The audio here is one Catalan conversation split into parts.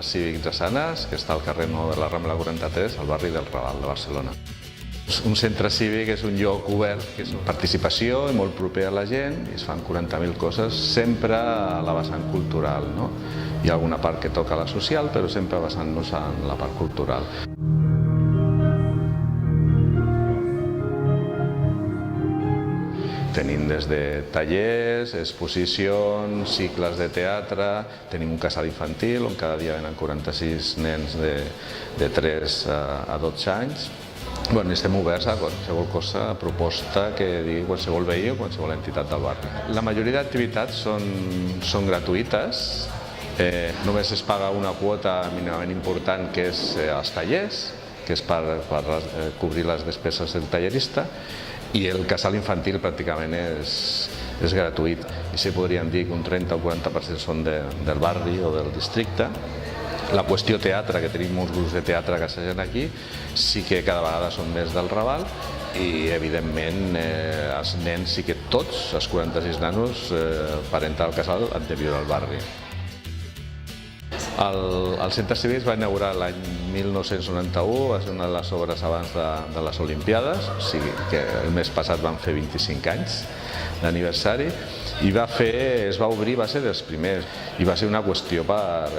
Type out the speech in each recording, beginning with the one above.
cívic Drassanes, que està al carrer Nou de la Rambla 43, al barri del Raval de Barcelona. Un centre cívic és un lloc obert, que és participació i molt proper a la gent, i es fan 40.000 coses, sempre a la vessant cultural, no? Hi ha alguna part que toca la social, però sempre basant-nos en la part cultural. Tenim des de tallers, exposicions, cicles de teatre, tenim un casal infantil on cada dia venen 46 nens de 3 a 12 anys. Estem oberts a qualsevol cosa, proposta que digui qualsevol veí o qualsevol entitat del barri. La majoria d'activitats són gratuïtes, només es paga una quota mínimament important que és els tallers, que és per cobrir les despeses del tallerista, i el casal infantil pràcticament és gratuït. I sí podríem dir que un 30 o 40% són del barri o del districte. La qüestió teatre, que tenim molts grups de teatre que s'agen aquí, sí que cada vegada són més del Raval i evidentment els nens sí que tots, els 46 nanos, per entrar al casal han de viure al barri. El centre cívic es va inaugurar l'any 1991, va ser una de les obres abans de les Olimpiades, o sigui que el mes passat van fer 25 anys d'aniversari, i es va obrir, va ser dels primers, i va ser una qüestió per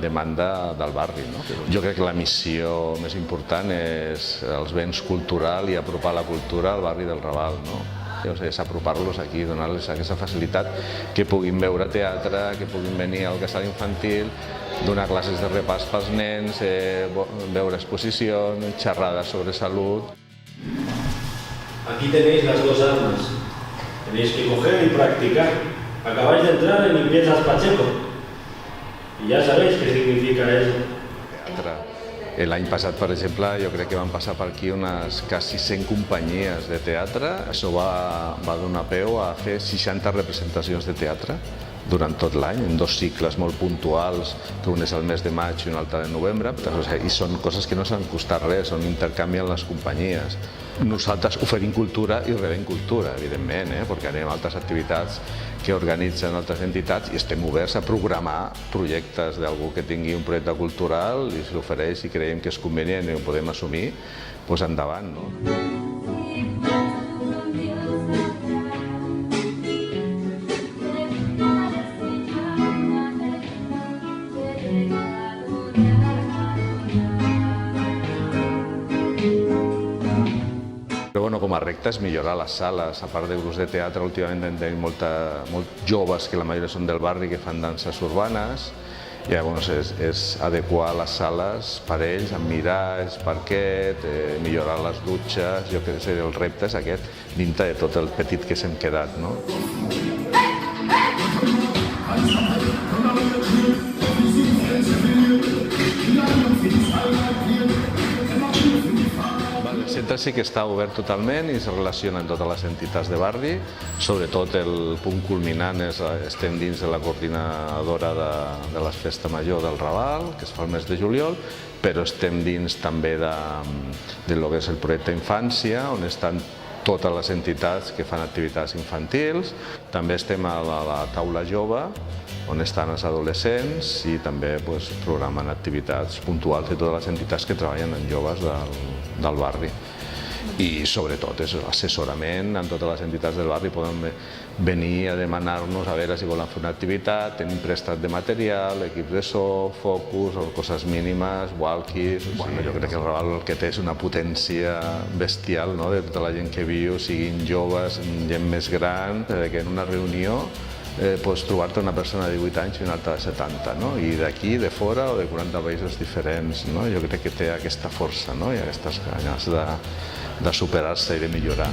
demanda del barri. Jo crec que la missió més important és els béns culturals i apropar la cultura al barri del Raval. És apropar-los aquí, donar-los aquesta facilitat que puguin veure teatre, que puguin venir al casal infantil, donar classes de repàs pels nens, veure exposicions, xerrades sobre salut. Aquí tenéis las dos armas. Tenéis que coger y practicar. Acabáis de entrar en Empiezas Pacheco. Y ya sabéis qué significa eso. L'any passat, per exemple, jo crec que van passar per aquí unes quasi 100 companyies de teatre. Això va donar peu a fer 60 representacions de teatre durant tot l'any, en 2 cicles molt puntuals, que un és el mes de maig i un altre de novembre, i són coses que no s'han costat res, són intercanvi amb les companyies. Nosaltres oferim cultura i rebem cultura, evidentment, perquè anem a altres activitats que organitzen altres entitats i estem oberts a programar projectes d'algú que tingui un projecte cultural i si l'ofereix i creiem que és convenient i ho podem assumir, doncs endavant. Però com a repte és millorar les sales. A part de grups de teatre, últimament tenim molts joves, que la majoria són del barri, que fan danses urbanes. I llavors és adequar les sales per ells, amb miralls, parquet, millorar les dutxes. Jo crec que el repte és aquest, dintre de tot el petit que s'hem quedat. El centre sí que està obert totalment i es relaciona amb totes les entitats de barri. Sobretot el punt culminant estem dins de la coordinadora de la Festa Major del Raval, que es fa el mes de juliol, però estem dins també del que és el projecte Infància, on estan totes les entitats que fan activitats infantils. També estem a la taula jove, on estan els adolescents i també programen activitats puntuals de totes les entitats que treballen amb joves del barri. I sobretot és assessorament en totes les entitats del barri, poden venir a demanar-nos a veure si volen fer una activitat, tenim prestat de material, equips de so, focus, o coses mínimes, walkies. Jo crec que el Raval el que té és una potència bestial de tota la gent que viu, siguin joves, gent més gran, que en una reunió pots trobar-te una persona de 18 anys i una altra de 70, i d'aquí, de fora o de 40 països diferents. Jo crec que té aquesta força i aquestes ganes de superar-se i de millorar.